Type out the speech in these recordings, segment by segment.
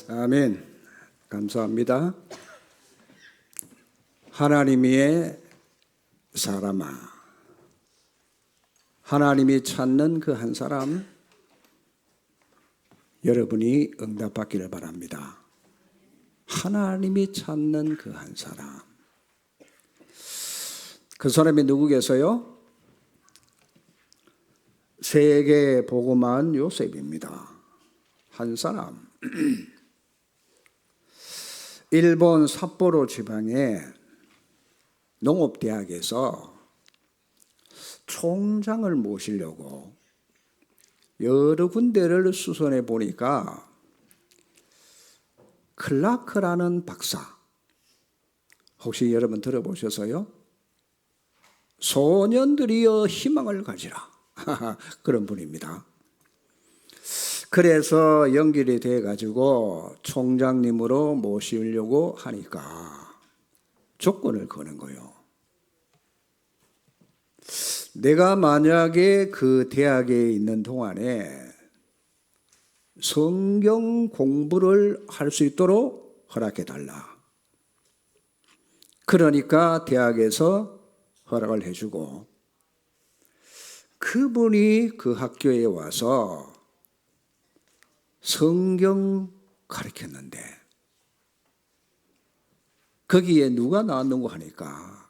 아멘. 감사합니다. 하나님의 사람아, 하나님이 찾는 그 한 사람, 여러분이 응답받기를 바랍니다. 하나님이 찾는 그 한 사람. 그 사람이 누구겠어요? 세계 복음한 요셉입니다. 한 사람. 일본 삿포로 지방의 농업대학에서 총장을 모시려고 여러 군데를 수선해 보니까 클라크라는 박사, 혹시 여러분 들어보셔서요? 소년들이여 희망을 가지라 그런 분입니다. 그래서 연결이 돼가지고 총장님으로 모시려고 하니까 조건을 거는 거예요. 내가 만약에 그 대학에 있는 동안에 성경 공부를 할 수 있도록 허락해달라. 그러니까 대학에서 허락을 해주고, 그분이 그 학교에 와서 성경 가르쳤는데 거기에 누가 나왔는고 하니까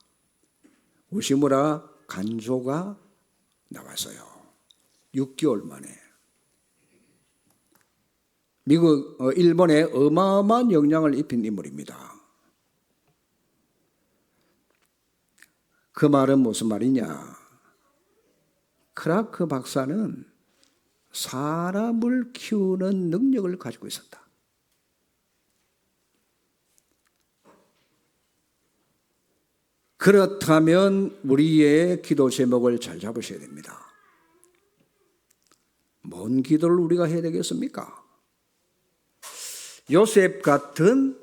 우시무라 간조가 나왔어요. 6개월 만에. 일본에 어마어마한 영향을 입힌 인물입니다. 그 말은 무슨 말이냐? 크라크 박사는 사람을 키우는 능력을 가지고 있었다. 그렇다면 우리의 기도 제목을 잘 잡으셔야 됩니다. 뭔 기도를 우리가 해야 되겠습니까? 요셉 같은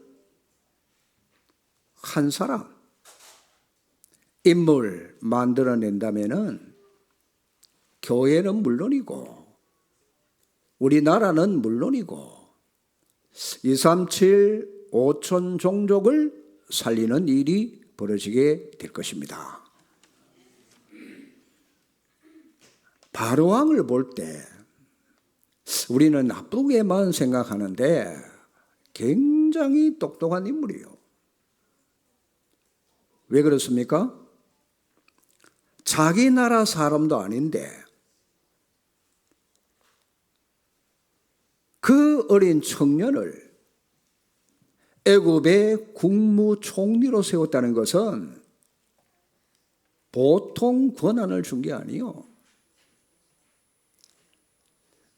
한 사람, 인물 만들어낸다면은 교회는 물론이고 우리나라는 물론이고 237 5천 종족을 살리는 일이 벌어지게 될 것입니다. 바로왕을 볼 때 우리는 나쁘게만 생각하는데 굉장히 똑똑한 인물이에요. 왜 그렇습니까? 자기 나라 사람도 아닌데 그 어린 청년을 애굽의 국무총리로 세웠다는 것은 보통 권한을 준 게 아니요.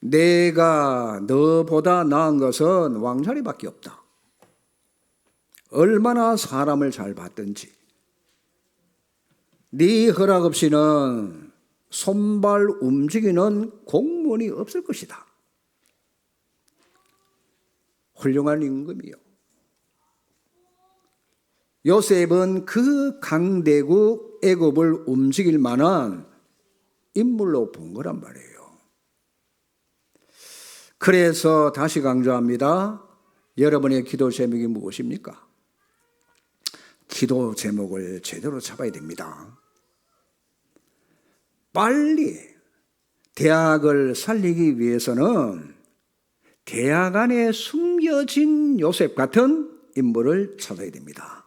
내가 너보다 나은 것은 왕자리밖에 없다. 얼마나 사람을 잘 봤든지 네 허락 없이는 손발 움직이는 공무원이 없을 것이다. 훌륭한 임금이요. 요셉은 그 강대국 애굽을 움직일 만한 인물로 본 거란 말이에요. 그래서 다시 강조합니다. 여러분의 기도 제목이 무엇입니까? 기도 제목을 제대로 잡아야 됩니다. 빨리 대학을 살리기 위해서는 대학 안에 숨겨진 요셉 같은 인물을 찾아야 됩니다.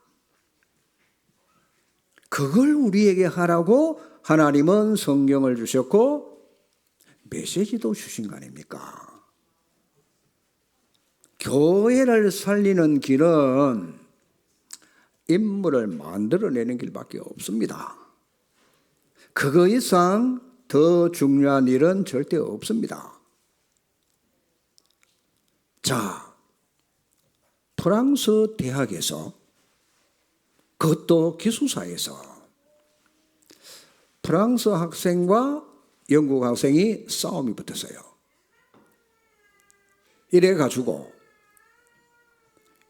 그걸 우리에게 하라고 하나님은 성경을 주셨고 메시지도 주신 거 아닙니까? 교회를 살리는 길은 인물을 만들어내는 길밖에 없습니다. 그거 이상 더 중요한 일은 절대 없습니다. 자, 프랑스 대학에서, 그것도 기숙사에서 프랑스 학생과 영국 학생이 싸움이 붙었어요. 이래가지고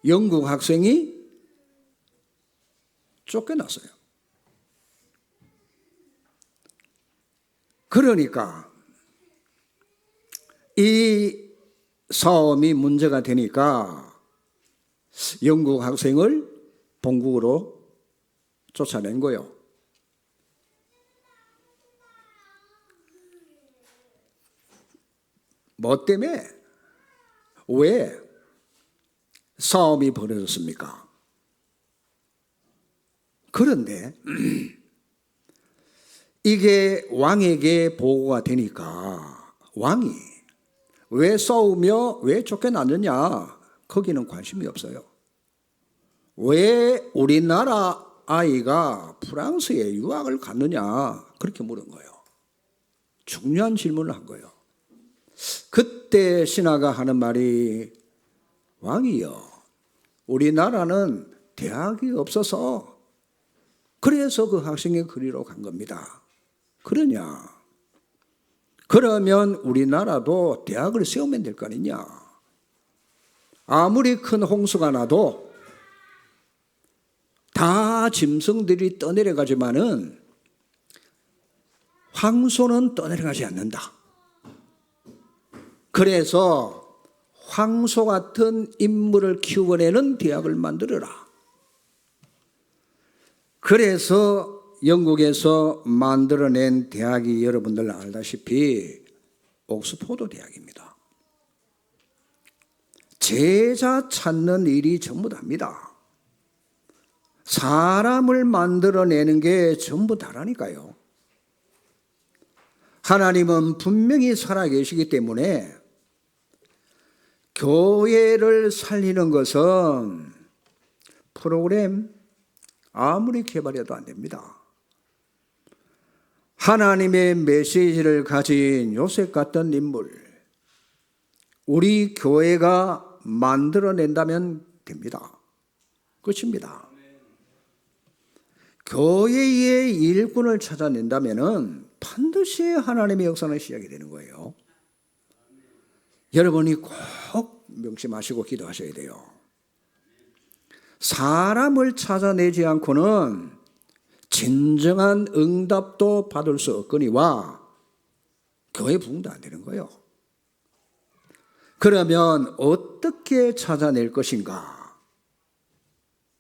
영국 학생이 쫓겨났어요. 그러니까 이 싸움이 문제가 되니까 영국 학생을 본국으로 쫓아낸 거예요. 뭐 때문에? 왜 싸움이 벌어졌습니까? 그런데 이게 왕에게 보고가 되니까 왕이 왜 싸우며 왜 쫓겨났느냐? 거기는 관심이 없어요. 왜 우리나라 아이가 프랑스에 유학을 갔느냐? 그렇게 물은 거예요. 중요한 질문을 한 거예요. 그때 신하가 하는 말이, 왕이여, 우리나라는 대학이 없어서 그래서 그 학생이 그리로 간 겁니다. 그러냐? 그러면 우리나라도 대학을 세우면 될 거 아니냐? 아무리 큰 홍수가 나도 다 짐승들이 떠내려가지만은 황소는 떠내려가지 않는다. 그래서 황소 같은 인물을 키워내는 대학을 만들어라. 그래서 영국에서 만들어낸 대학이 여러분들 알다시피 옥스포드 대학입니다. 제자 찾는 일이 전부 다입니다. 사람을 만들어내는 게 전부 다라니까요. 하나님은 분명히 살아계시기 때문에 교회를 살리는 것은 프로그램 아무리 개발해도 안 됩니다. 하나님의 메시지를 가진 요셉 같은 인물, 우리 교회가 만들어낸다면 됩니다. 끝입니다. 교회의 일꾼을 찾아낸다면 반드시 하나님의 역사는 시작이 되는 거예요. 여러분이 꼭 명심하시고 기도하셔야 돼요. 사람을 찾아내지 않고는 진정한 응답도 받을 수 없거니와 교회 부흥도 안 되는 거예요. 그러면 어떻게 찾아낼 것인가?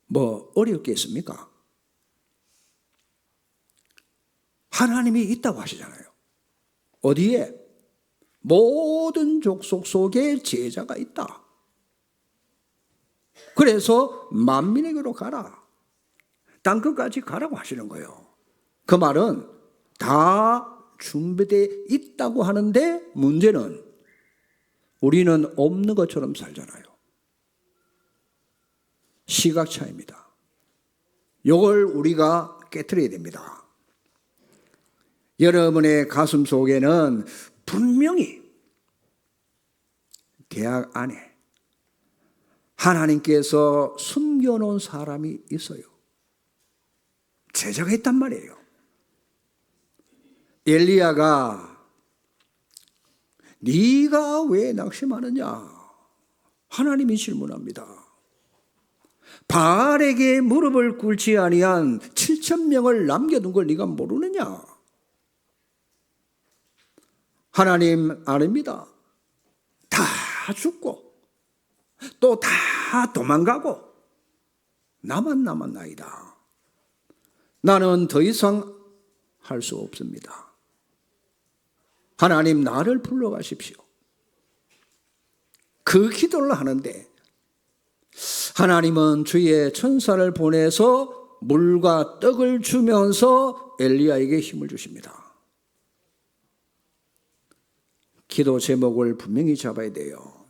뭐 어려울 게 있습니까? 하나님이 있다고 하시잖아요. 어디에? 모든 족속 속에 제자가 있다. 그래서 만민에게로 가라. 땅끝까지 가라고 하시는 거예요. 그 말은 다 준비되어 있다고 하는데 문제는 우리는 없는 것처럼 살잖아요. 시각 차이입니다. 이걸 우리가 깨트려야 됩니다. 여러분의 가슴 속에는 분명히 대학 안에 하나님께서 숨겨놓은 사람이 있어요. 제자가 있단 말이에요. 엘리야가 네가 왜 낙심하느냐? 하나님이 질문합니다. 바알에게 무릎을 꿇지 아니한 7,000명을 남겨둔 걸 네가 모르느냐? 하나님 아닙니다. 다 죽고 또 다 도망가고 나만 남았나이다. 나는 더 이상 할 수 없습니다. 하나님 나를 불러가십시오. 그 기도를 하는데 하나님은 주의 천사를 보내서 물과 떡을 주면서 엘리야에게 힘을 주십니다. 기도 제목을 분명히 잡아야 돼요.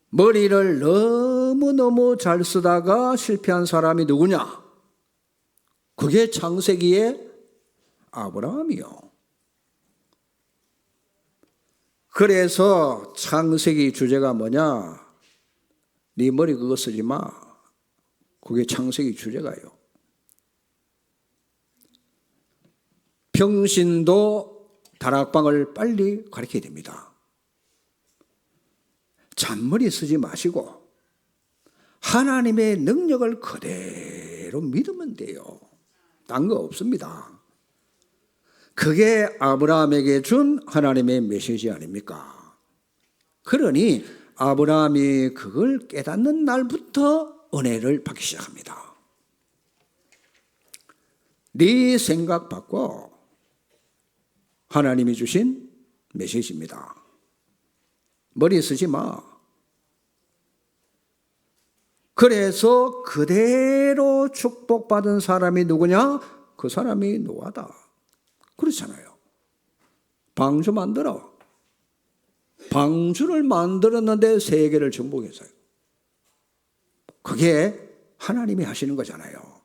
머리를 너무너무 잘 쓰다가 실패한 사람이 누구냐? 그게 창세기의 아브라함이요. 그래서 창세기 주제가 뭐냐? 네 머리 그거 쓰지 마. 그게 창세기 주제가요. 병신도 다락방을 빨리 가르쳐야 됩니다. 잔머리 쓰지 마시고 하나님의 능력을 그대로 믿으면 돼요. 딴 거 없습니다. 그게 아브라함에게 준 하나님의 메시지 아닙니까? 그러니 아브라함이 그걸 깨닫는 날부터 은혜를 받기 시작합니다. 네 생각 바꿔. 하나님이 주신 메시지입니다. 머리 쓰지 마. 그래서 그대로 축복받은 사람이 누구냐? 그 사람이 노아다. 그렇잖아요. 방주 만들어. 방주를 만들었는데 세계를 정복했어요. 그게 하나님이 하시는 거잖아요.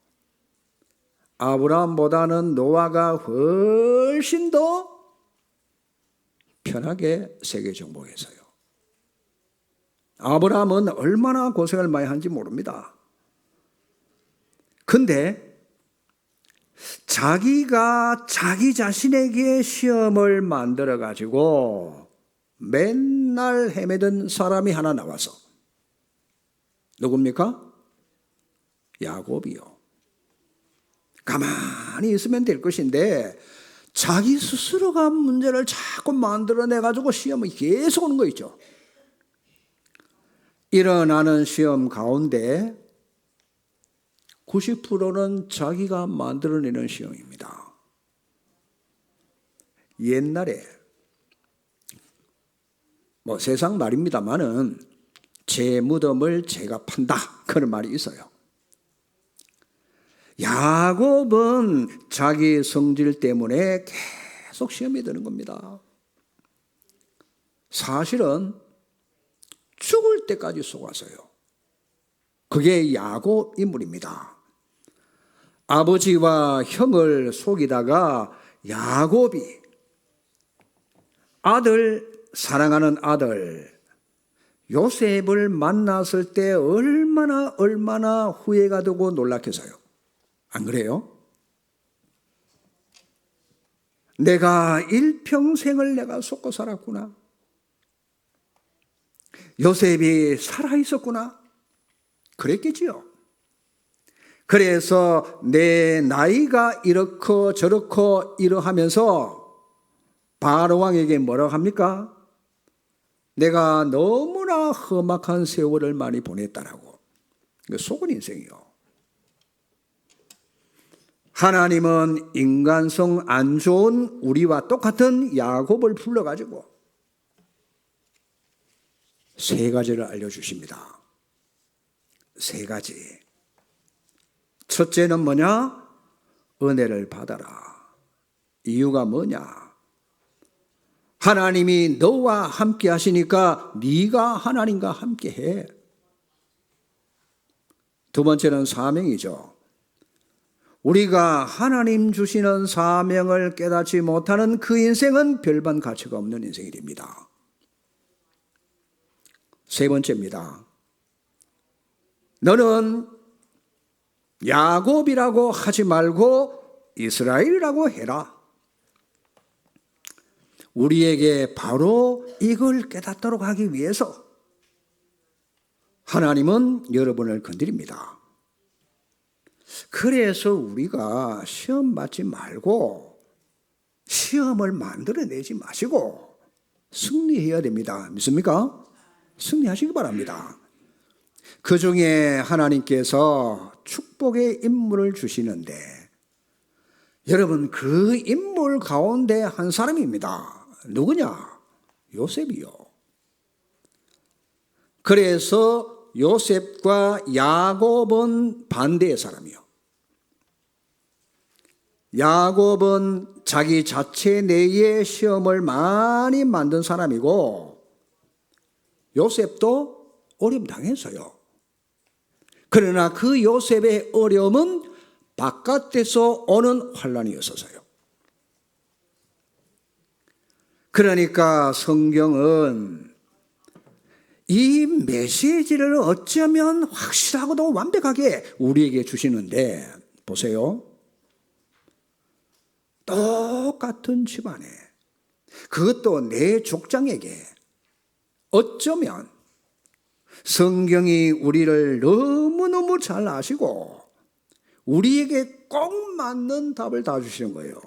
아브라함보다는 노아가 훨씬 더 편하게 세계 정복했어요. 아브라함은 얼마나 고생을 많이 한지 모릅니다. 근데 자기가 자기 자신에게 시험을 만들어 가지고 맨날 헤매던 사람이 하나 나와서, 누굽니까? 야곱이요. 가만히 있으면 될 것인데 자기 스스로가 문제를 자꾸 만들어내 가지고 시험이 계속 오는 거 있죠. 일어나는 시험 가운데 90%는 자기가 만들어내는 시험입니다. 옛날에 세상 말입니다만은 제 무덤을 제가 판다, 그런 말이 있어요. 야곱은 자기 성질 때문에 계속 시험이 드는 겁니다. 사실은 죽을 때까지 속았어요. 그게 야곱 인물입니다. 아버지와 형을 속이다가 야곱이 사랑하는 아들 요셉을 만났을 때 얼마나 후회가 되고 놀랐겠어요. 안 그래요? 내가 일평생을 내가 속고 살았구나. 요셉이 살아있었구나. 그랬겠지요. 그래서 내 나이가 이렇고 저렇고 이러하면서 바로 왕에게 뭐라고 합니까? 내가 너무나 험악한 세월을 많이 보냈다라고. 속은 인생이요. 하나님은 인간성 안 좋은 우리와 똑같은 야곱을 불러가지고 세 가지를 알려주십니다. 세 가지. 첫째는 뭐냐? 은혜를 받아라. 이유가 뭐냐? 하나님이 너와 함께 하시니까 네가 하나님과 함께 해. 두 번째는 사명이죠. 우리가 하나님 주시는 사명을 깨닫지 못하는 그 인생은 별반 가치가 없는 인생이 됩니다. 세 번째입니다. 너는 야곱이라고 하지 말고 이스라엘이라고 해라. 우리에게 바로 이걸 깨닫도록 하기 위해서 하나님은 여러분을 건드립니다. 그래서 우리가 시험 받지 말고 시험을 만들어내지 마시고 승리해야 됩니다. 믿습니까? 승리하시기 바랍니다. 그 중에 하나님께서 축복의 인물을 주시는데 여러분 그 인물 가운데 한 사람입니다. 누구냐? 요셉이요. 그래서 요셉과 야곱은 반대의 사람이요. 야곱은 자기 자체 내에 시험을 많이 만든 사람이고 요셉도 어려움 당했어요. 그러나 그 요셉의 어려움은 바깥에서 오는 환난이었어요. 그러니까 성경은 이 메시지를 어쩌면 확실하고도 완벽하게 우리에게 주시는데 보세요. 똑같은 집안에 그것도 내 족장에게 어쩌면 성경이 우리를 너무너무 잘 아시고 우리에게 꼭 맞는 답을 다 주시는 거예요.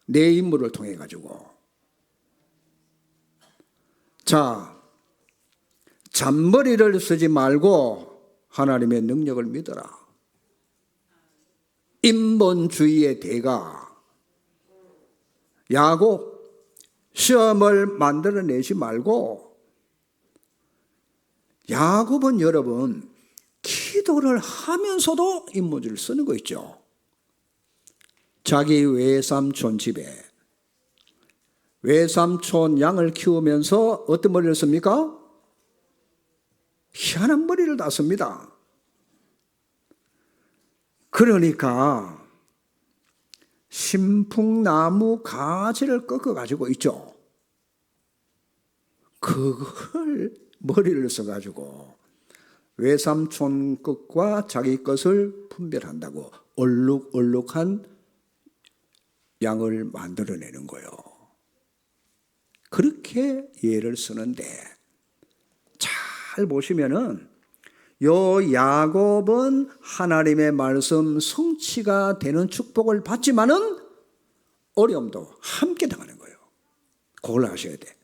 내 인물을 통해 가지고. 자, 잔머리를 쓰지 말고 하나님의 능력을 믿어라. 인본주의의 대가 야곱, 시험을 만들어내지 말고, 야곱은 여러분 기도를 하면서도 인본주의를 쓰는 거 있죠. 자기 외삼촌 집에 외삼촌 양을 키우면서 어떤 머리를 씁니까? 희한한 머리를 다 씁니다. 그러니까 신풍나무 가지를 꺾어가지고 있죠. 그걸 머리를 써가지고 외삼촌 것과 자기 것을 분별한다고 얼룩얼룩한 양을 만들어내는 거예요. 그렇게 예를 쓰는데, 잘 보시면은 요 야곱은 하나님의 말씀 성취가 되는 축복을 받지만은 어려움도 함께 당하는 거예요. 그걸 아셔야 돼.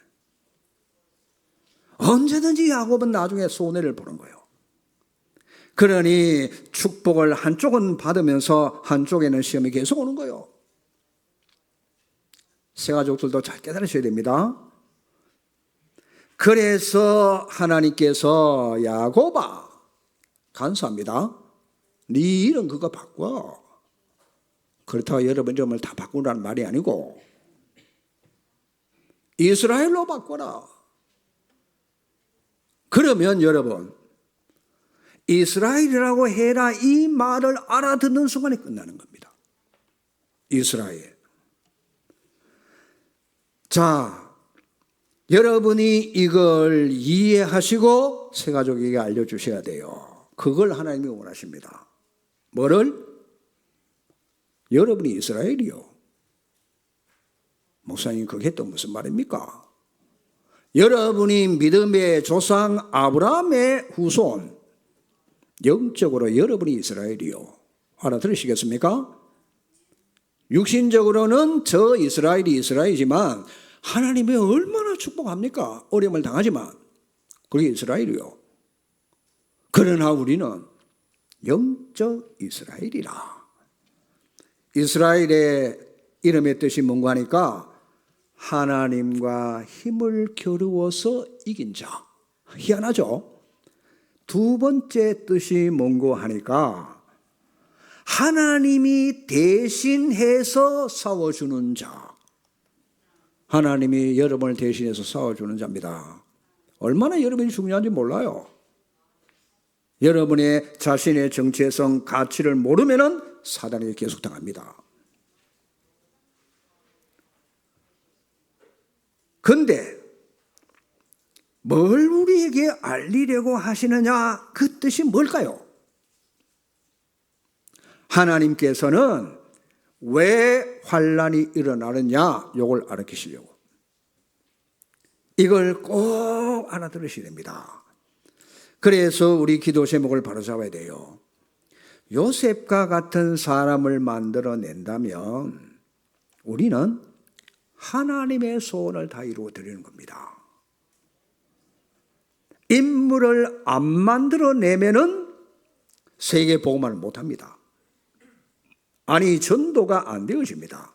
언제든지 야곱은 나중에 손해를 보는 거예요. 그러니 축복을 한쪽은 받으면서 한쪽에는 시험이 계속 오는 거예요. 새 가족들도 잘 깨달으셔야 됩니다. 그래서 하나님께서 야곱아, 간수합니다. 네 이름 그거 바꿔. 그렇다고 여러분 이름을 다 바꾸라는 말이 아니고 이스라엘로 바꿔라. 그러면 여러분 이스라엘이라고 해라 이 말을 알아듣는 순간에 끝나는 겁니다. 이스라엘. 자, 여러분이 이걸 이해하시고 새가족에게 알려주셔야 돼요. 그걸 하나님이 원하십니다. 뭐를? 여러분이 이스라엘이요. 목사님 그게 또 무슨 말입니까? 여러분이 믿음의 조상 아브라함의 후손, 영적으로 여러분이 이스라엘이요. 알아들으시겠습니까? 육신적으로는 저 이스라엘이 이스라엘이지만 하나님이 얼마나 축복합니까? 어려움을 당하지만 그게 이스라엘이요. 그러나 우리는 영적 이스라엘이라. 이스라엘의 이름의 뜻이 뭔가 하니까 하나님과 힘을 겨루어서 이긴 자. 희한하죠? 두 번째 뜻이 뭔고 하니까 하나님이 대신해서 싸워주는 자. 하나님이 여러분을 대신해서 싸워주는 자입니다. 얼마나 여러분이 중요한지 몰라요. 여러분의 자신의 정체성, 가치를 모르면은 사단에게 계속 당합니다. 근데 뭘 우리에게 알리려고 하시느냐? 그 뜻이 뭘까요? 하나님께서는 왜 환난이 일어나느냐? 이걸 알아계시려고. 이걸 꼭 알아들으셔야 됩니다. 그래서 우리 기도 제목을 바로잡아야 돼요. 요셉과 같은 사람을 만들어낸다면 우리는 하나님의 소원을 다 이루어 드리는 겁니다. 인물을 안 만들어내면은 세계 복음화를 못합니다. 아니 전도가 안 되어집니다.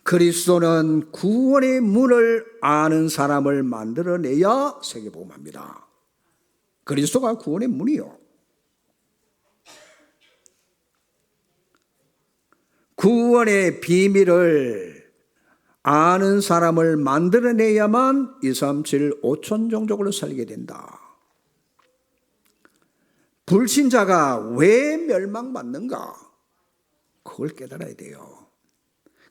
그리스도는 구원의 문을 아는 사람을 만들어내야 세계 복음화입니다. 그리스도가 구원의 문이요. 구원의 비밀을 아는 사람을 만들어내야만 237 5천 종족으로 살게 된다. 불신자가 왜 멸망받는가? 그걸 깨달아야 돼요.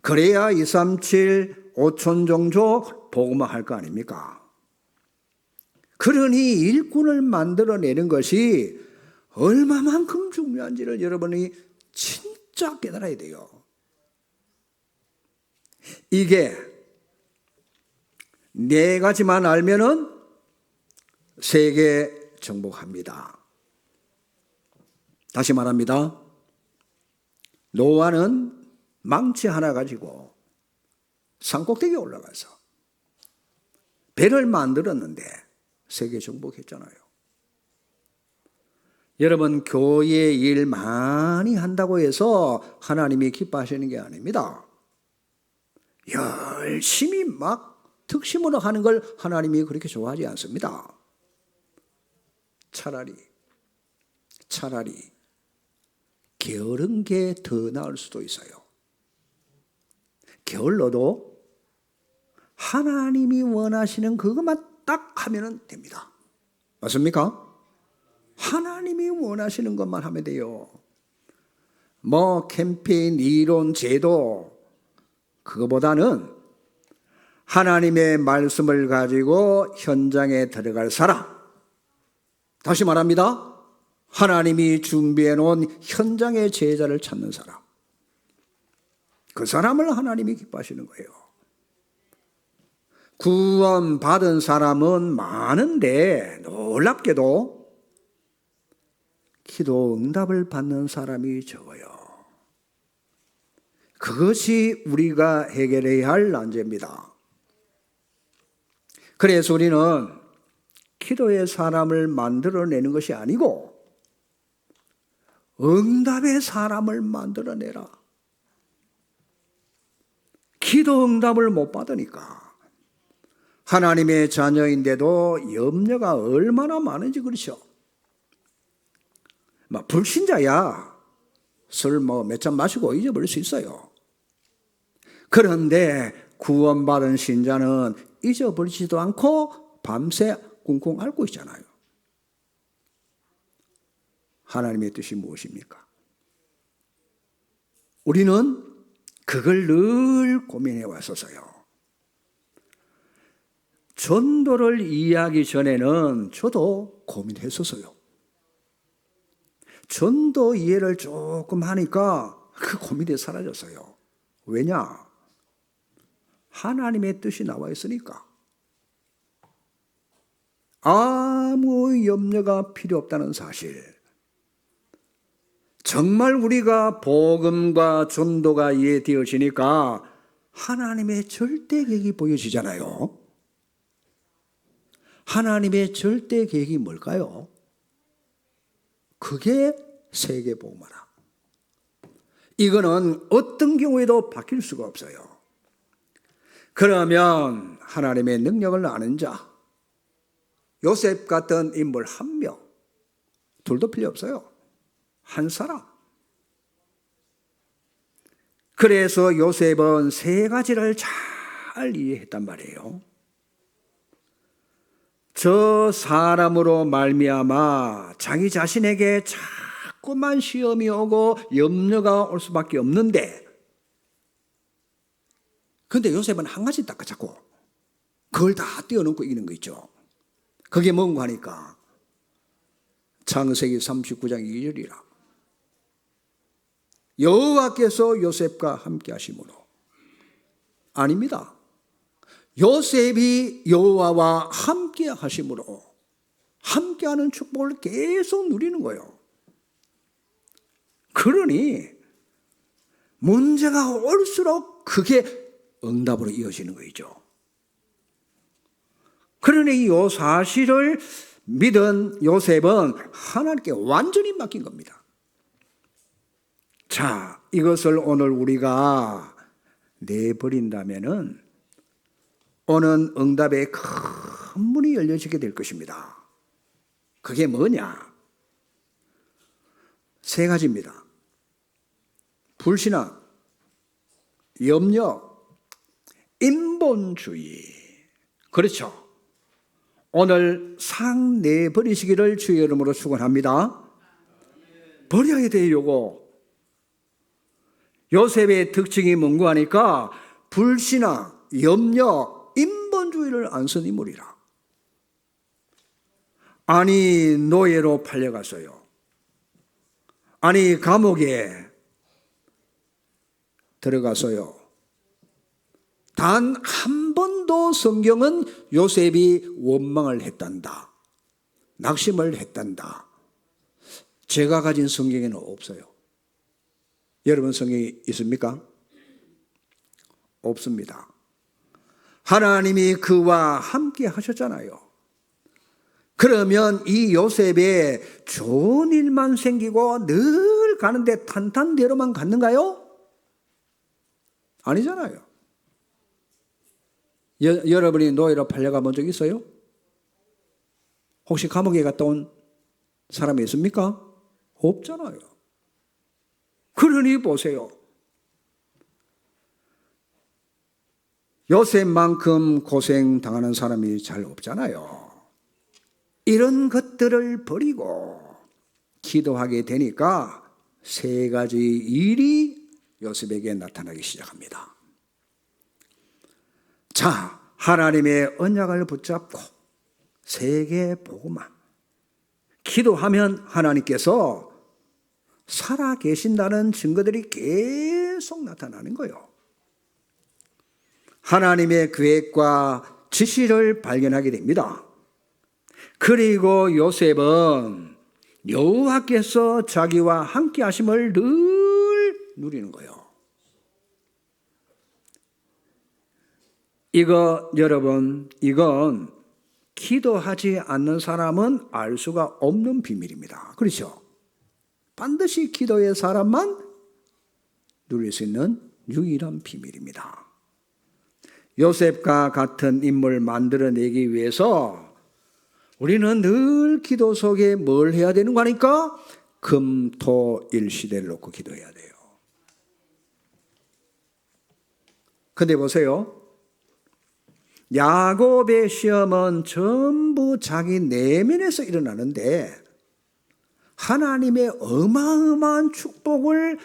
그래야 237 5천 종족 복음화할 거 아닙니까? 그러니 일꾼을 만들어내는 것이 얼마만큼 중요한지를 여러분이 진짜 깨달아야 돼요. 이게 네 가지만 알면은 세계 정복합니다. 다시 말합니다. 노아는 망치 하나 가지고 산꼭대기에 올라가서 배를 만들었는데 세계 정복했잖아요. 여러분, 교회 일 많이 한다고 해서 하나님이 기뻐하시는 게 아닙니다. 열심히 막 특심으로 하는 걸 하나님이 그렇게 좋아하지 않습니다. 차라리 게으른 게 더 나을 수도 있어요. 게을러도 하나님이 원하시는 그것만 딱 하면 됩니다. 맞습니까? 하나님이 원하시는 것만 하면 돼요. 뭐 캠페인, 이론, 제도, 그거보다는 하나님의 말씀을 가지고 현장에 들어갈 사람, 다시 말합니다. 하나님이 준비해 놓은 현장의 제자를 찾는 사람, 그 사람을 하나님이 기뻐하시는 거예요. 구원 받은 사람은 많은데 놀랍게도 기도 응답을 받는 사람이 적어요. 그것이 우리가 해결해야 할 난제입니다. 그래서 우리는 기도의 사람을 만들어내는 것이 아니고 응답의 사람을 만들어내라. 기도 응답을 못 받으니까 하나님의 자녀인데도 염려가 얼마나 많은지 그렇죠. 불신자야 술 몇 잔 마시고 잊어버릴 수 있어요. 그런데 구원받은 신자는 잊어버리지도 않고 밤새 쿵쿵 앓고 있잖아요. 하나님의 뜻이 무엇입니까? 우리는 그걸 늘 고민해 왔었어요. 전도를 이해하기 전에는 저도 고민했었어요. 전도 이해를 조금 하니까 그 고민이 사라졌어요. 왜냐? 하나님의 뜻이 나와 있으니까. 아무 염려가 필요 없다는 사실. 정말 우리가 복음과 전도가 이해되어지니까 하나님의 절대 계획이 보여지잖아요. 하나님의 절대 계획이 뭘까요? 그게 세계복음화라. 이거는 어떤 경우에도 바뀔 수가 없어요. 그러면 하나님의 능력을 아는 자, 요셉 같은 인물 한 명, 둘도 필요 없어요. 한 사람. 그래서 요셉은 세 가지를 잘 이해했단 말이에요. 저 사람으로 말미암아 자기 자신에게 자꾸만 시험이 오고 염려가 올 수밖에 없는데, 근데 요셉은 한 가지 딱 잡고 그걸 다 뛰어넘고 이기는 거 있죠. 그게 뭔가 하니까 창세기 39장 2절이라. 여호와께서 요셉과 함께 하심으로. 아닙니다. 요셉이 여호와와 함께 하심으로 함께하는 축복을 계속 누리는 거예요. 그러니 문제가 올수록 그게 응답으로 이어지는 거죠. 그러니 이 사실을 믿은 요셉은 하나님께 완전히 맡긴 겁니다. 자, 이것을 오늘 우리가 내버린다면은 오는 응답의 큰 문이 열려지게 될 것입니다. 그게 뭐냐? 세 가지입니다. 불신앙, 염려, 인본주의. 그렇죠. 오늘 상 내버리시기를 주의 이름으로 축원합니다. 버려야 돼요, 요거. 요셉의 특징이 뭔가 하니까 불신앙, 염려, 인본주의를 안 쓴 인물이라. 아니 노예로 팔려갔어요. 아니 감옥에 들어갔어요. 단 한 번도 성경은 요셉이 원망을 했단다, 낙심을 했단다, 제가 가진 성경에는 없어요. 여러분 성경이 있습니까? 없습니다. 하나님이 그와 함께 하셨잖아요. 그러면 이 요셉의 좋은 일만 생기고 늘 가는데 탄탄대로만 갔는가요? 아니잖아요. 여러분이 노예로 팔려가 본 적 있어요? 혹시 감옥에 갔다 온 사람이 있습니까? 없잖아요. 그러니 보세요. 요셉만큼 고생 당하는 사람이 잘 없잖아요. 이런 것들을 버리고 기도하게 되니까 세 가지 일이 요셉에게 나타나기 시작합니다. 자, 하나님의 언약을 붙잡고 세계 복음화. 기도하면 하나님께서 살아 계신다는 증거들이 계속 나타나는 거예요. 하나님의 계획과 지시를 발견하게 됩니다. 그리고 요셉은 여호와께서 자기와 함께 하심을 늘 누리는 거예요. 여러분, 이건 기도하지 않는 사람은 알 수가 없는 비밀입니다. 그렇죠? 반드시 기도의 사람만 누릴 수 있는 유일한 비밀입니다. 요셉과 같은 인물을 만들어내기 위해서 우리는 늘 기도 속에 뭘 해야 되는 거 아닙니까? 금, 토, 일 시대를 놓고 기도해야 돼요. 근데 보세요. 야곱의 시험은 전부 자기 내면에서 일어나는데 하나님의 어마어마한 축복을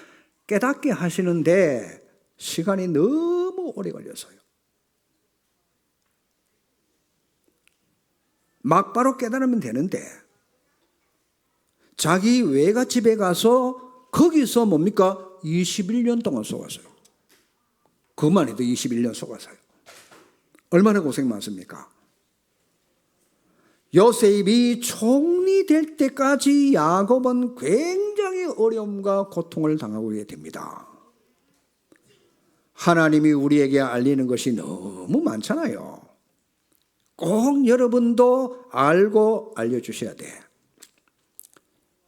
깨닫게 하시는데 시간이 너무 오래 걸려서요. 막바로 깨달으면 되는데 자기 외갓집에 가서 거기서 뭡니까? 21년 동안 속았어요. 그것만 해도 21년 속았어요. 얼마나 고생 많습니까? 요셉이 총리 될 때까지 야곱은 굉장히 어려움과 고통을 당하고 있게 됩니다. 하나님이 우리에게 알리는 것이 너무 많잖아요. 꼭 여러분도 알고 알려주셔야 돼.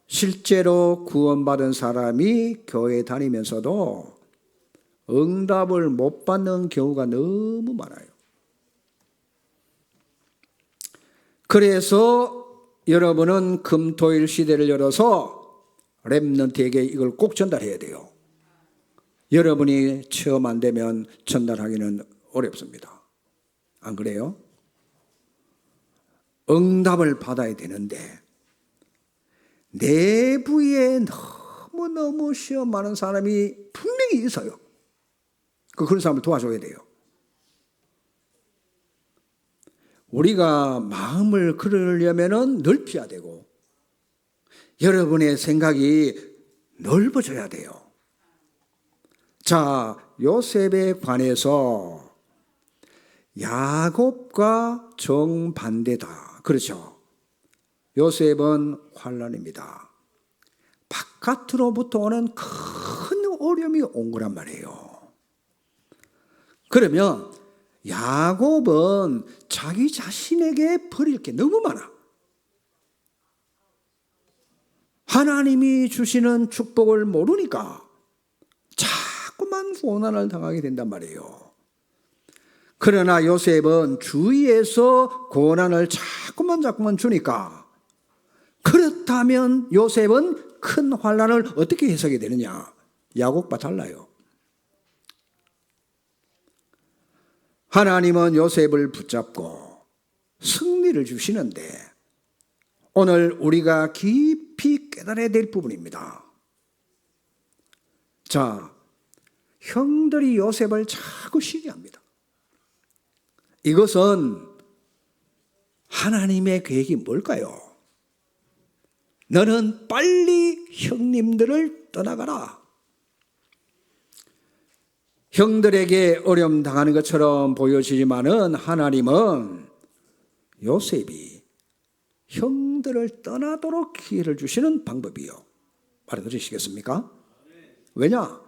실제로 구원받은 사람이 교회 다니면서도 응답을 못 받는 경우가 너무 많아요. 그래서 여러분은 금토일 시대를 열어서 렘넌트에게 이걸 꼭 전달해야 돼요. 여러분이 체험 안 되면 전달하기는 어렵습니다. 안 그래요? 응답을 받아야 되는데 내부에 너무너무 시험 많은 사람이 분명히 있어요. 그런 사람을 도와줘야 돼요. 우리가 마음을 그러려면 넓혀야 되고 여러분의 생각이 넓어져야 돼요. 자, 요셉에 관해서 야곱과 정반대다. 그렇죠? 요셉은 환난입니다. 바깥으로부터 오는 큰 어려움이 온 거란 말이에요. 그러면 야곱은 자기 자신에게 버릴 게 너무 많아. 하나님이 주시는 축복을 모르니까 자꾸만 고난을 당하게 된단 말이에요. 그러나 요셉은 주위에서 고난을 자꾸만 주니까 그렇다면 요셉은 큰 환난을 어떻게 해석이 되느냐? 야곱과 달라요. 하나님은 요셉을 붙잡고 승리를 주시는데 오늘 우리가 깊이 깨달아야 될 부분입니다. 자, 형들이 요셉을 자꾸 시기합니다. 이것은 하나님의 계획이 뭘까요? 너는 빨리 형님들을 떠나가라. 형들에게 어려움 당하는 것처럼 보여지지만은 하나님은 요셉이 형들을 떠나도록 기회를 주시는 방법이요. 알아들으시겠습니까? 왜냐?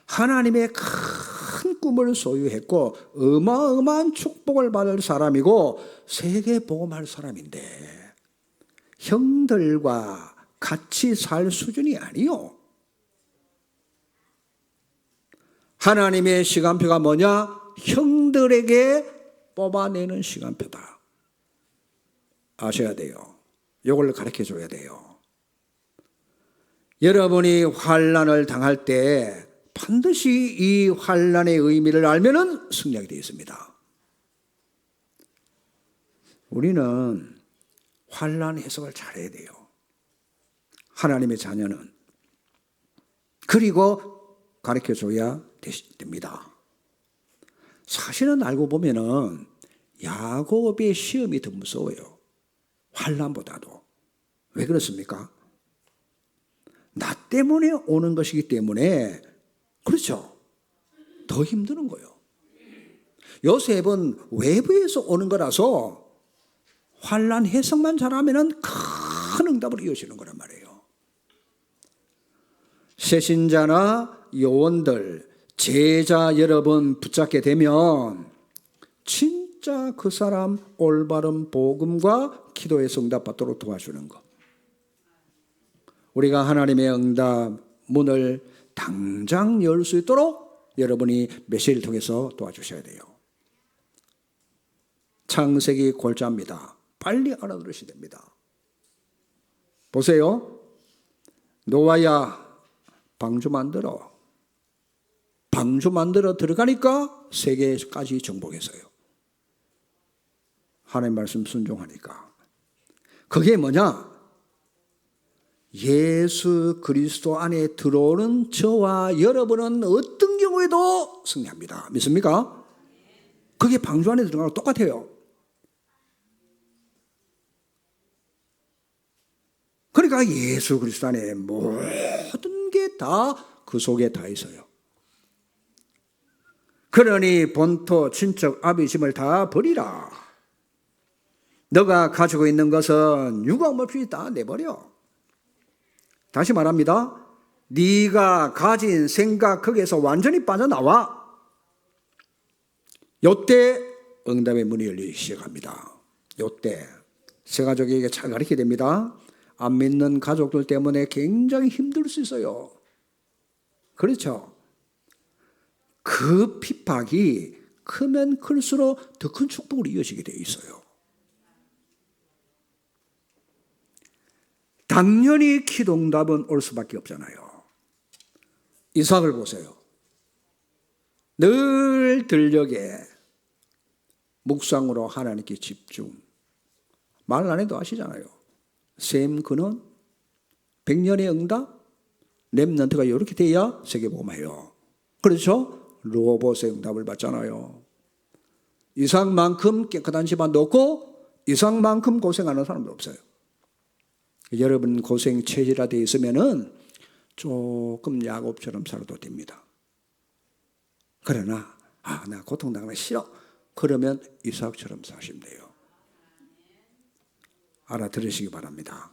하나님의 큰 꿈을 소유했고 어마어마한 축복을 받을 사람이고 세계 복음할 사람인데 형들과 같이 살 수준이 아니요. 하나님의 시간표가 뭐냐? 형들에게 뽑아내는 시간표다. 아셔야 돼요. 이걸 가르쳐 줘야 돼요. 여러분이 환난을 당할 때 반드시 이 환난의 의미를 알면은 승리하게 되어 있습니다. 우리는 환난 해석을 잘해야 돼요. 하나님의 자녀는. 그리고 가르쳐 줘야 됩니다. 사실은 알고 보면은 야곱의 시험이 더 무서워요. 환난보다도. 왜 그렇습니까? 나 때문에 오는 것이기 때문에 그렇죠. 더 힘드는 거예요. 요셉은 외부에서 오는 거라서 환난 해석만 잘하면은 큰 응답을 이어지는 거란 말이에요. 새신자나 요원들, 제자 여러분 붙잡게 되면 진짜 그 사람 올바른 복음과 기도의 응답 받도록 도와주는 것. 우리가 하나님의 응답 문을 당장 열 수 있도록 여러분이 메시지를 통해서 도와주셔야 돼요. 창세기 골자입니다. 빨리 알아들으셔야 됩니다. 보세요. 노아야 방주 만들어. 방주 만들어 들어가니까 세계까지 정복했어요. 하나님 말씀 순종하니까. 그게 뭐냐? 예수 그리스도 안에 들어오는 저와 여러분은 어떤 경우에도 승리합니다. 믿습니까? 그게 방주 안에 들어가는 거 똑같아요. 그러니까 예수 그리스도 안에 모든 게 다 그 속에 다 있어요. 그러니 본토 친척 아비집을 다 버리라. 너가 가지고 있는 것은 유감 없이 다 내버려. 다시 말합니다. 네가 가진 생각 거기에서 완전히 빠져나와. 요때 응답의 문이 열리기 시작합니다. 요때 새 가족에게 잘 가르쳐야 됩니다. 안 믿는 가족들 때문에 굉장히 힘들 수 있어요. 그렇죠? 그 핍박이 크면 클수록 더 큰 축복으로 이어지게 되어 있어요. 당연히 기도응답은 올 수밖에 없잖아요. 이삭을 보세요. 늘 들녘에 묵상으로 하나님께 집중. 말 안 해도 아시잖아요. 샘 근원, 100년의 응답, 렘넌트가 이렇게 돼야 세계복음해요. 그렇죠? 로봇의 응답을 받잖아요. 이삭만큼 깨끗한 집안도 없고 이삭만큼 고생하는 사람도 없어요. 여러분 고생 체질화되어 있으면은 조금 야곱처럼 살아도 됩니다. 그러나 나 고통당하는 거 싫어. 그러면 이삭처럼 사시면 돼요. 알아들으시기 바랍니다.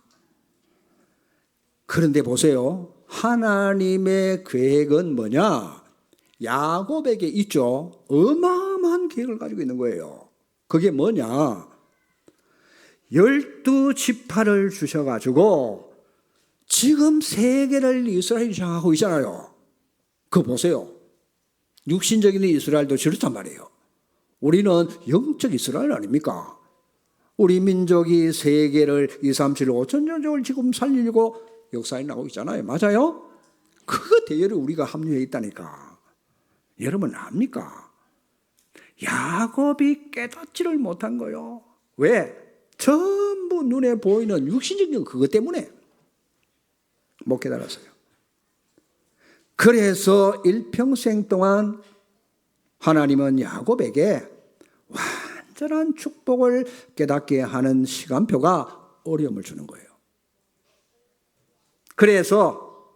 그런데 보세요. 하나님의 계획은 뭐냐? 야곱에게 있죠. 어마어마한 계획을 가지고 있는 거예요. 그게 뭐냐? 12지파를 주셔가지고 지금 세계를 이스라엘이 장악하고 있잖아요. 그거 보세요. 육신적인 이스라엘도 저렇단 말이에요. 우리는 영적 이스라엘 아닙니까? 우리 민족이 세계를 2, 3, 7, 5천 년을 지금 살리려고 역사에 나오고 있잖아요. 맞아요? 그 대열에 우리가 합류해 있다니까. 여러분 압니까? 야곱이 깨닫지를 못한 거요. 왜? 전부 눈에 보이는 육신적인 그것 때문에 못 깨달았어요. 그래서 일평생 동안 하나님은 야곱에게 완전한 축복을 깨닫게 하는 시간표가 어려움을 주는 거예요. 그래서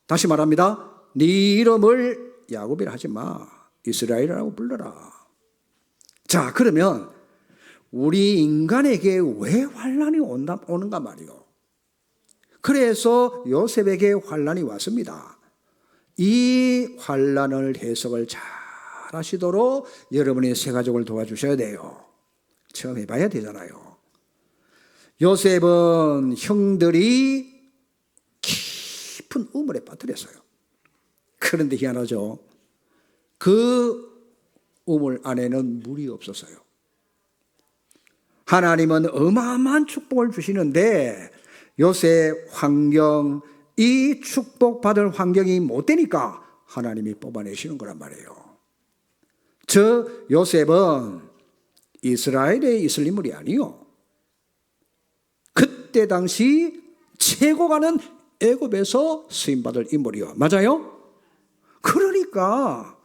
다시 말합니다. 네 이름을 야곱이라 하지 마. 이스라엘이라고 불러라. 자, 그러면 우리 인간에게 왜 환난이 오는가 말이요. 그래서 요셉에게 환난이 왔습니다. 이 환난을 해석을 잘 하시도록 여러분이 새 가족을 도와주셔야 돼요. 처음 해봐야 되잖아요. 요셉은 형들이 깊은 우물에 빠뜨렸어요. 그런데 희한하죠. 그 우물 안에는 물이 없었어요. 하나님은 어마어마한 축복을 주시는데 요셉 환경, 이 축복받을 환경이 못 되니까 하나님이 뽑아내시는 거란 말이에요. 저 요셉은 이스라엘에 있을 인물이 아니요. 그때 당시 최고가는 애굽에서 쓰임받을 인물이요. 맞아요? 그러니까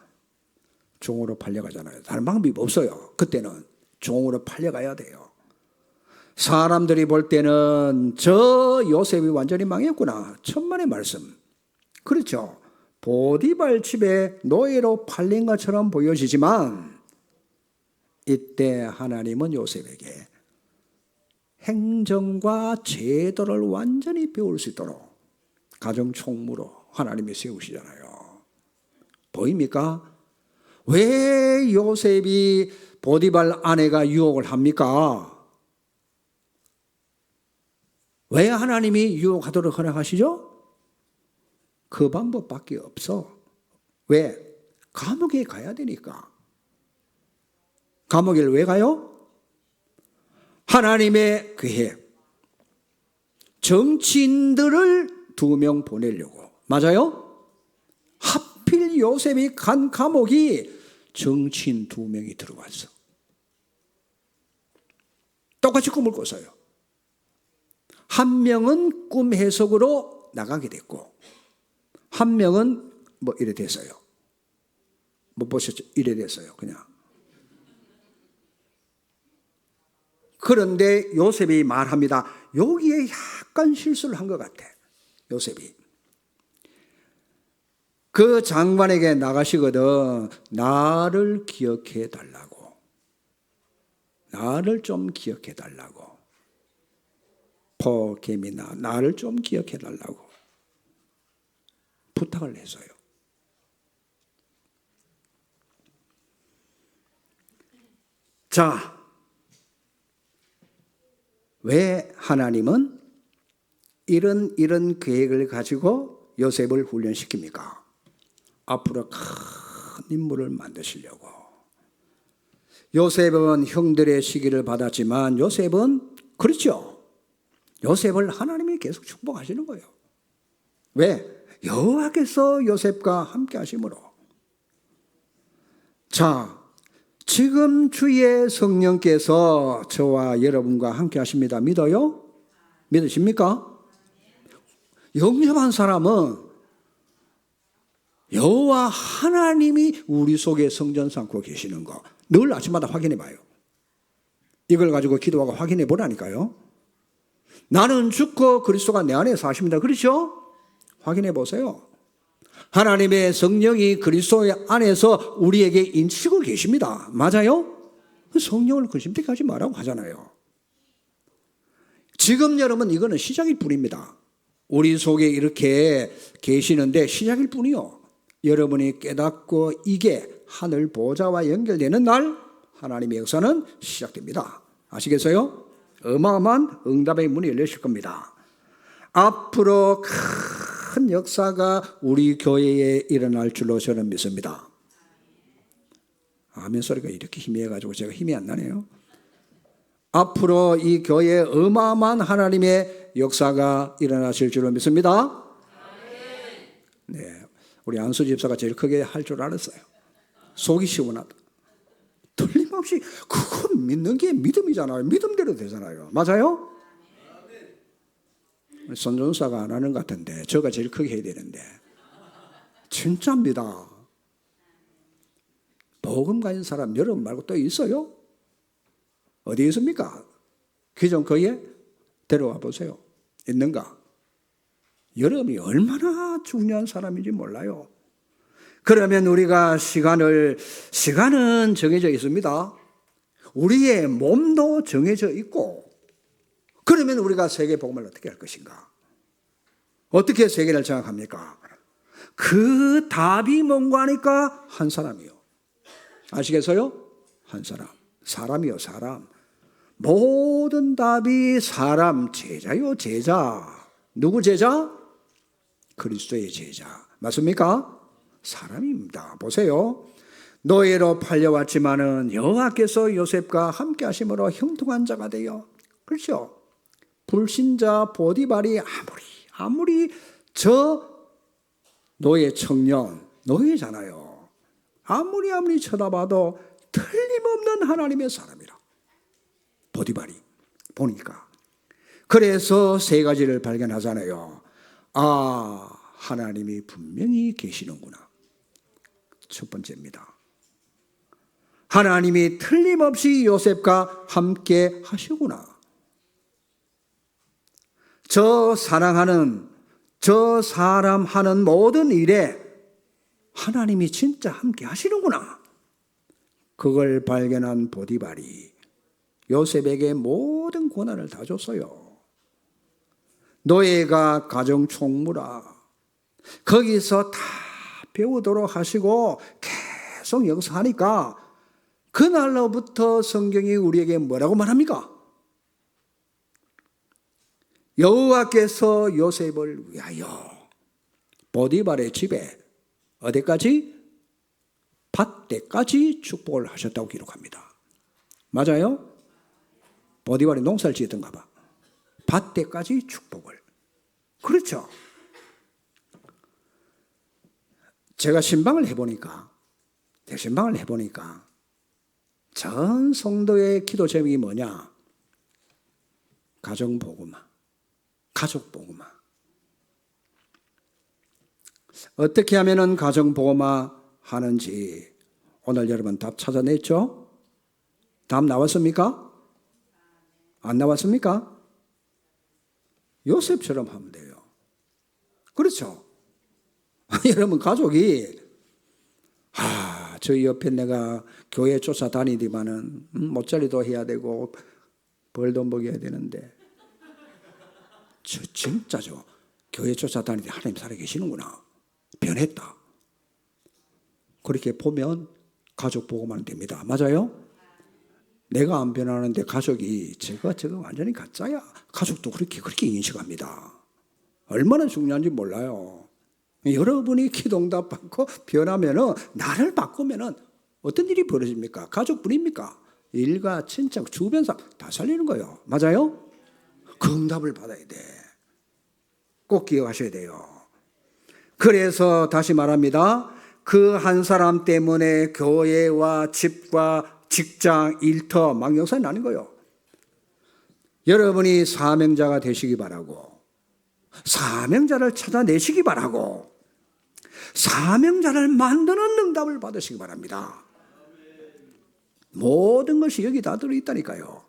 종으로 팔려가잖아요. 다른 방법이 없어요. 그때는 종으로 팔려가야 돼요. 사람들이 볼 때는 저 요셉이 완전히 망했구나. 천만의 말씀. 그렇죠. 보디발 집에 노예로 팔린 것처럼 보여지지만 이때 하나님은 요셉에게 행정과 제도를 완전히 배울 수 있도록 가정 총무로 하나님이 세우시잖아요. 보입니까? 왜 요셉이 보디발 아내가 유혹을 합니까? 왜 하나님이 유혹하도록 허락하시죠? 그 방법밖에 없어. 왜? 감옥에 가야 되니까. 감옥에 왜 가요? 하나님의 계획. 정치인들을 2명 보내려고. 맞아요? 하필 요셉이 간 감옥이 정치인 2명이 들어왔어. 똑같이 꿈을 꿨어요. 한 명은 꿈 해석으로 나가게 됐고 한 명은 뭐 이래 됐어요. 못 보셨죠? 이래 됐어요. 그냥. 그런데 요셉이 말합니다. 여기에 약간 실수를 한 것 같아. 요셉이. 그 장관에게 나가시거든. 나를 기억해 달라고. 나를 좀 기억해 달라고. 포개미나 나를 좀 기억해 달라고 부탁을 했어요. 자, 왜 하나님은 이런 계획을 가지고 요셉을 훈련시킵니까? 앞으로 큰 인물을 만드시려고. 요셉은 형들의 시기를 받았지만 요셉은 그렇죠. 요셉을 하나님이 계속 축복하시는 거예요. 왜? 여호와께서 요셉과 함께 하심으로. 자, 지금 주의 성령께서 저와 여러분과 함께 하십니다. 믿어요? 믿으십니까? 영접한 사람은 여호와 하나님이 우리 속에 성전 삼고 계시는 거 늘 아침마다 확인해 봐요. 이걸 가지고 기도하고 확인해 보라니까요. 나는 죽고 그리스도가 내 안에 사십니다. 그렇죠? 확인해 보세요. 하나님의 성령이 그리스도 안에서 우리에게 인치고 계십니다. 맞아요? 성령을 근심되게 하지 말라고 하잖아요. 지금 여러분 이거는 시작일 뿐입니다. 우리 속에 이렇게 계시는데 시작일 뿐이요. 여러분이 깨닫고 이게 하늘 보좌와 연결되는 날 하나님의 역사는 시작됩니다. 아시겠어요? 어마어마한 응답의 문이 열리실 겁니다. 앞으로 큰 역사가 우리 교회에 일어날 줄로 저는 믿습니다. 아멘 소리가 이렇게 희미해가지고 제가 힘이 안 나네요. 앞으로 이 교회에 어마어마한 하나님의 역사가 일어나실 줄로 믿습니다. 네, 우리 안수 집사가 제일 크게 할 줄 알았어요. 속이 시원하다. 틀림없이 그건 믿는 게 믿음이잖아요. 믿음대로 되잖아요. 맞아요? 선전사가 안 하는 것 같은데 저가 제일 크게 해야 되는데 진짜입니다. 복음 가진 사람 여러분 말고 또 있어요? 어디 있습니까? 기존 거기에 데려와 보세요. 있는가? 여러분이 얼마나 중요한 사람인지 몰라요. 그러면 우리가 시간은 정해져 있습니다. 우리의 몸도 정해져 있고 그러면 우리가 세계 복음을 어떻게 할 것인가? 어떻게 세계를 장악합니까? 그 답이 뭔가 하니까 한 사람이요. 아시겠어요? 한 사람. 사람이요, 사람. 모든 답이 사람, 제자요, 제자. 누구 제자? 그리스도의 제자. 맞습니까? 사람입니다. 보세요. 노예로 팔려왔지만은 여호와께서 요셉과 함께 하심으로 형통한 자가 되어. 그렇죠? 불신자 보디발이 아무리 저 노예 청년, 노예잖아요. 아무리 쳐다봐도 틀림없는 하나님의 사람이라. 보디발이 보니까. 그래서 세 가지를 발견하잖아요. 아, 하나님이 분명히 계시는구나. 첫 번째입니다. 하나님이 틀림없이 요셉과 함께 하시구나. 저 사랑하는, 저 사람 하는 모든 일에 하나님이 진짜 함께 하시는구나. 그걸 발견한 보디발이 요셉에게 모든 권한을 다 줬어요. 노예가 가정 총무라. 거기서 다 배우도록 하시고 계속 여기서 하니까 그날로부터 성경이 우리에게 뭐라고 말합니까? 여호와께서 요셉을 위하여 보디발의 집에 어디까지? 밭때까지 축복을 하셨다고 기록합니다. 맞아요? 보디발이 농사를 지었던가 봐. 밭때까지 축복을. 그렇죠. 제가 신방을 해보니까 전 성도의 기도 제목이 뭐냐? 가정복음화, 가족복음화. 어떻게 하면 가정복음화 하는지 오늘 여러분 답 찾아냈죠? 답 나왔습니까? 안 나왔습니까? 요셉처럼 하면 돼요. 그렇죠? 여러분 가족이 저희 옆에 내가 교회 쫓아다니지만은 모짜리도 해야 되고 벌도 먹여야 되는데 진짜죠. 교회 쫓아다니는데 하나님 살아계시는구나. 변했다. 그렇게 보면 가족 보고만 됩니다. 맞아요? 내가 안 변하는데 가족이 저거 완전히 가짜야. 가족도 그렇게 인식합니다. 얼마나 중요한지 몰라요. 여러분이 기도응답 받고 변하면은 나를 바꾸면은 어떤 일이 벌어집니까? 가족뿐입니까? 일가 친척 주변 사람 다 살리는 거예요. 맞아요? 그 응답을 받아야 돼. 꼭 기억하셔야 돼요. 그래서 다시 말합니다. 그 한 사람 때문에 교회와 집과 직장, 일터 망명선이 나는 거예요. 여러분이 사명자가 되시기 바라고, 사명자를 찾아내시기 바라고, 사명자를 만드는 응답을 받으시기 바랍니다. 모든 것이 여기 다 들어있다니까요.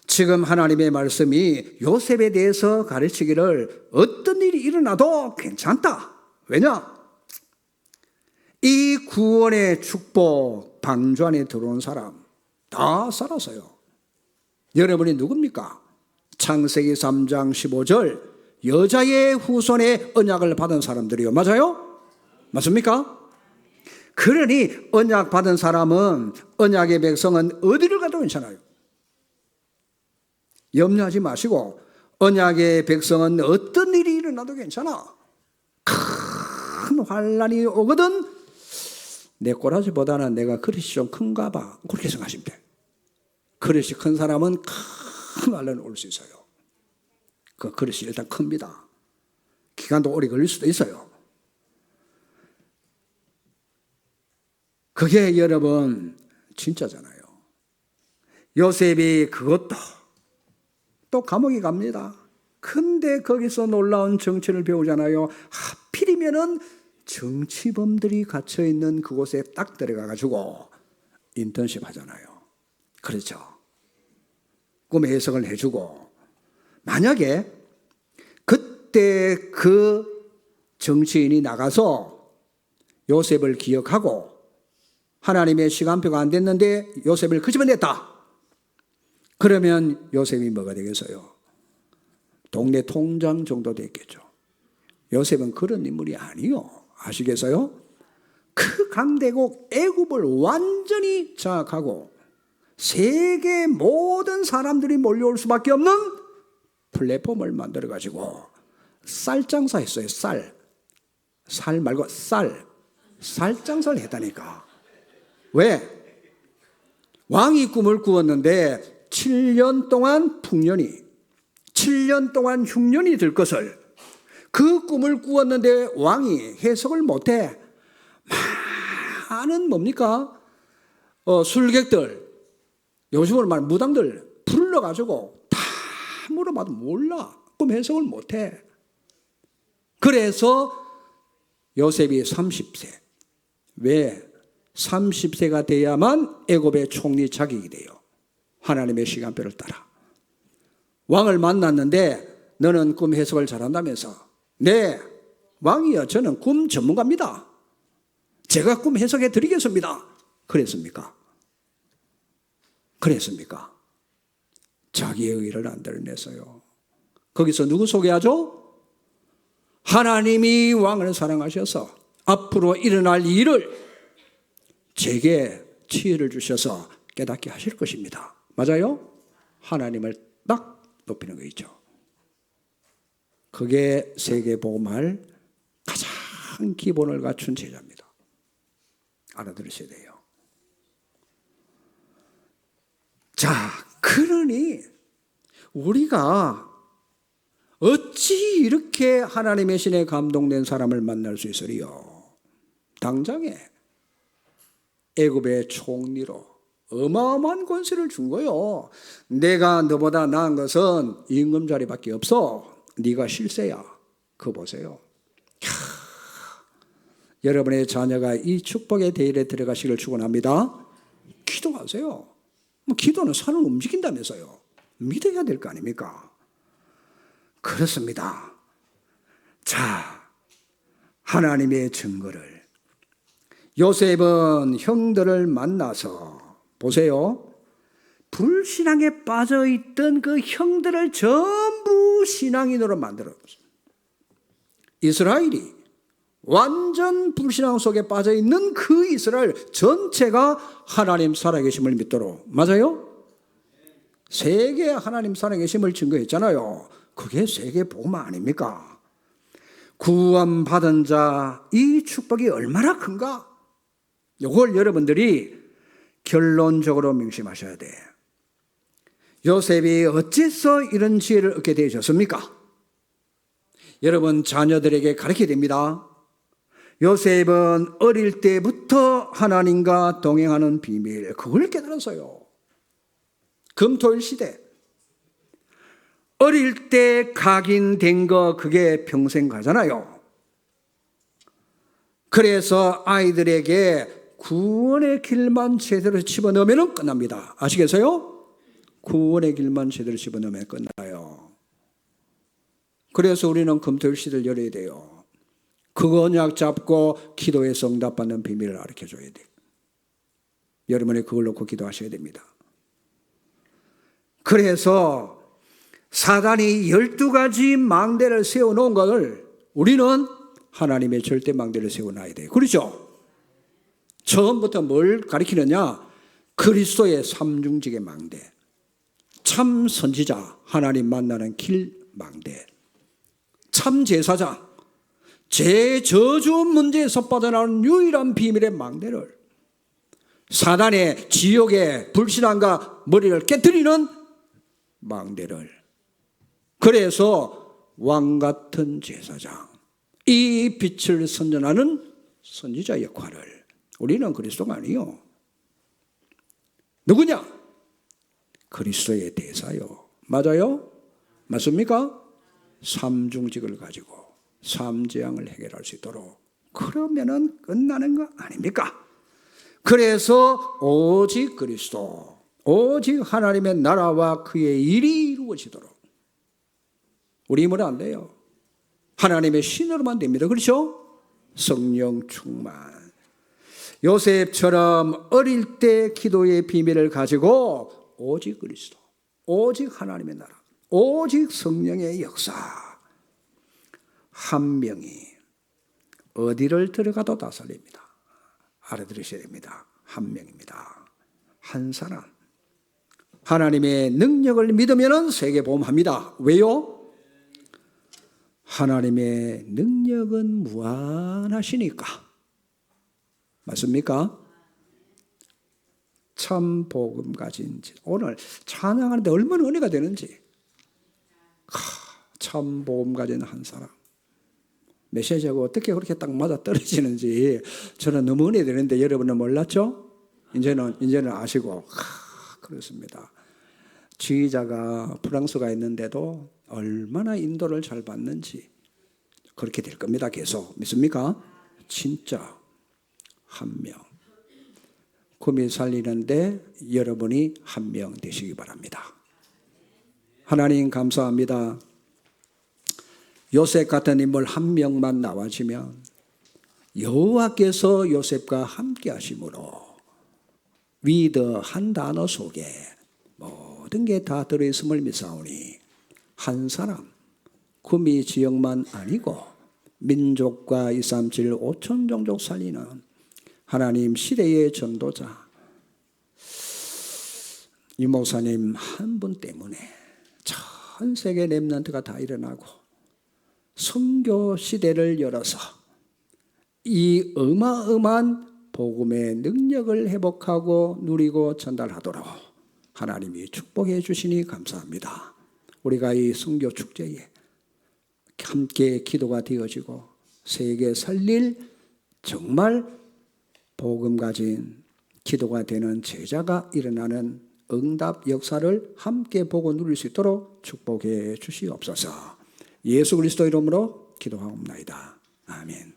지금 하나님의 말씀이 요셉에 대해서 가르치기를 어떤 일이 일어나도 괜찮다. 왜냐? 이 구원의 축복 방주 안에 들어온 사람 다 살았어요. 여러분이 누굽니까? 창세기 3장 15절 여자의 후손의 언약을 받은 사람들이요. 맞아요? 맞습니까? 그러니 언약 받은 사람은, 언약의 백성은 어디를 가도 괜찮아요. 염려하지 마시고 언약의 백성은 어떤 일이 일어나도 괜찮아. 큰 환난이 오거든 내 꼬라지보다는 내가 그릇이 좀 큰가 봐. 그렇게 생각하시면 돼. 그릇이 큰 사람은 큰 환난이 올 수 있어요. 그 그릇이 일단 큽니다. 기간도 오래 걸릴 수도 있어요. 그게 여러분 진짜잖아요. 요셉이 그것도 또 감옥에 갑니다. 근데 거기서 놀라운 정치를 배우잖아요. 하필이면은 정치범들이 갇혀있는 그곳에 딱 들어가가지고 인턴십 하잖아요. 그렇죠. 꿈의 해석을 해주고, 만약에 그때 그 정치인이 나가서 요셉을 기억하고 하나님의 시간표가 안 됐는데 요셉을 그 집에 냈다. 그러면 요셉이 뭐가 되겠어요? 동네 통장 정도 됐겠죠. 요셉은 그런 인물이 아니요. 아시겠어요? 그 강대국 애굽을 완전히 장악하고 세계 모든 사람들이 몰려올 수밖에 없는 플랫폼을 만들어 가지고 쌀 장사했어요. 살 말고 쌀 장사를 했다니까. 왜? 왕이 꿈을 꾸었는데 7년 동안 풍년이 7년 동안 흉년이 들 것을 그 꿈을 꾸었는데 왕이 해석을 못해. 많은 뭡니까? 술객들, 요즘으로 말하면 무당들 불러가지고 다 물어봐도 몰라. 꿈 해석을 못해. 그래서 요셉이 30세. 왜? 30세가 돼야만 애굽의 총리 자격이 돼요. 하나님의 시간표를 따라. 왕을 만났는데 너는 꿈 해석을 잘한다면서. 네, 왕이요. 저는 꿈 전문가입니다. 제가 꿈 해석해 드리겠습니다. 그랬습니까? 그랬습니까? 자기의 의를 안 드러냈어요. 거기서 누구 소개하죠? 하나님이 왕을 사랑하셔서 앞으로 일어날 일을 제게 지혜를 주셔서 깨닫게 하실 것입니다. 맞아요? 하나님을 딱 높이는 거 있죠. 그게 세계복음할 가장 기본을 갖춘 제자입니다. 알아들으셔야 돼요. 자, 그러니 우리가 어찌 이렇게 하나님의 신에 감동된 사람을 만날 수 있으리요? 당장에 애굽의 총리로 어마어마한 권세를 준 거요. 내가 너보다 나은 것은 임금 자리밖에 없어. 네가 실세야. 그거 보세요. 여러분의 자녀가 이 축복의 대일에 들어가시기를 축원합니다. 기도하세요. 기도는 산을 움직인다면서요. 믿어야 될 거 아닙니까? 그렇습니다. 자, 하나님의 증거를 요셉은 형들을 만나서 보세요. 불신앙에 빠져있던 그 형들을 전부 신앙인으로 만들었어요. 이스라엘이 완전 불신앙 속에 빠져있는 그 이스라엘 전체가 하나님 살아계심을 믿도록. 맞아요? 세계 하나님 살아계심을 증거했잖아요. 그게 세계 복음 아닙니까? 구원받은 자, 이 축복이 얼마나 큰가? 이걸 여러분들이 결론적으로 명심하셔야 돼. 요셉이 어째서 이런 지혜를 얻게 되셨습니까? 여러분 자녀들에게 가르쳐야 됩니다. 요셉은 어릴 때부터 하나님과 동행하는 비밀, 그걸 깨달았어요. 금토일 시대. 어릴 때 각인된 거 그게 평생 가잖아요. 그래서 아이들에게 구원의 길만 제대로 집어넣으면 끝납니다. 아시겠어요? 구원의 길만 제대로 집어넣으면 끝나요. 그래서 우리는 금토일 시대를 열어야 돼요. 그 언약 잡고 기도에서 응답받는 비밀을 가르쳐줘야 돼요. 여러분이 그걸 놓고 기도하셔야 됩니다. 그래서 사단이 12가지 망대를 세워놓은 것을 우리는 하나님의 절대 망대를 세워놔야 돼요. 그렇죠? 처음부터 뭘 가리키느냐? 그리스도의 삼중직의 망대, 참 선지자, 하나님 만나는 길 망대, 참 제사장, 제 저주 문제에서 빠져나오는 유일한 비밀의 망대를, 사단의 지옥의 불신앙과 머리를 깨뜨리는 망대를, 그래서 왕같은 제사장, 이 빛을 선전하는 선지자 역할을 우리는 그리스도가 아니요. 누구냐? 그리스도의 대사요. 맞아요? 맞습니까? 삼중직을 가지고 삼재앙을 해결할 수 있도록. 그러면은 끝나는 거 아닙니까? 그래서 오직 그리스도, 오직 하나님의 나라와 그의 일이 이루어지도록. 우리 힘으로 안 돼요. 하나님의 신으로만 됩니다. 그렇죠? 성령 충만. 요셉처럼 어릴 때 기도의 비밀을 가지고 오직 그리스도, 오직 하나님의 나라, 오직 성령의 역사. 한 명이 어디를 들어가도 다스립니다. 알아들으셔야 됩니다. 한 명입니다. 한 사람. 하나님의 능력을 믿으면 세계보험합니다. 왜요? 하나님의 능력은 무한하시니까. 맞습니까? 참 복음 가진 오늘 찬양하는데 얼마나 은혜가 되는지. 참 복음 가진 한 사람. 메시지하고 어떻게 그렇게 딱 맞아 떨어지는지 저는 너무 은혜 되는데 여러분은 몰랐죠? 이제는 아시고. 그렇습니다. 지휘자가 프랑스가 있는데도 얼마나 인도를 잘 받는지 그렇게 될 겁니다. 계속. 믿습니까? 진짜 한 명. 금이 살리는데 여러분이 한 명 되시기 바랍니다. 하나님 감사합니다. 요셉 같은 인물 한 명만 나와지면 여호와께서 요셉과 함께 하심으로 위더 한 단어 속에 모든 게 다 들어있음을 믿사오니 한 사람, 구미 지역만 아니고 민족과 237 5천 종족 살리는 하나님 시대의 전도자 이 목사님 한 분 때문에 전 세계 렘넌트가 다 일어나고 선교 시대를 열어서 이 어마어마한 복음의 능력을 회복하고 누리고 전달하도록 하나님이 축복해 주시니 감사합니다. 우리가 이 선교 축제에 함께 기도가 되어지고 세계 살릴 정말 복음 가진 기도가 되는 제자가 일어나는 응답 역사를 함께 보고 누릴 수 있도록 축복해 주시옵소서. 예수 그리스도 이름으로 기도하옵나이다. 아멘.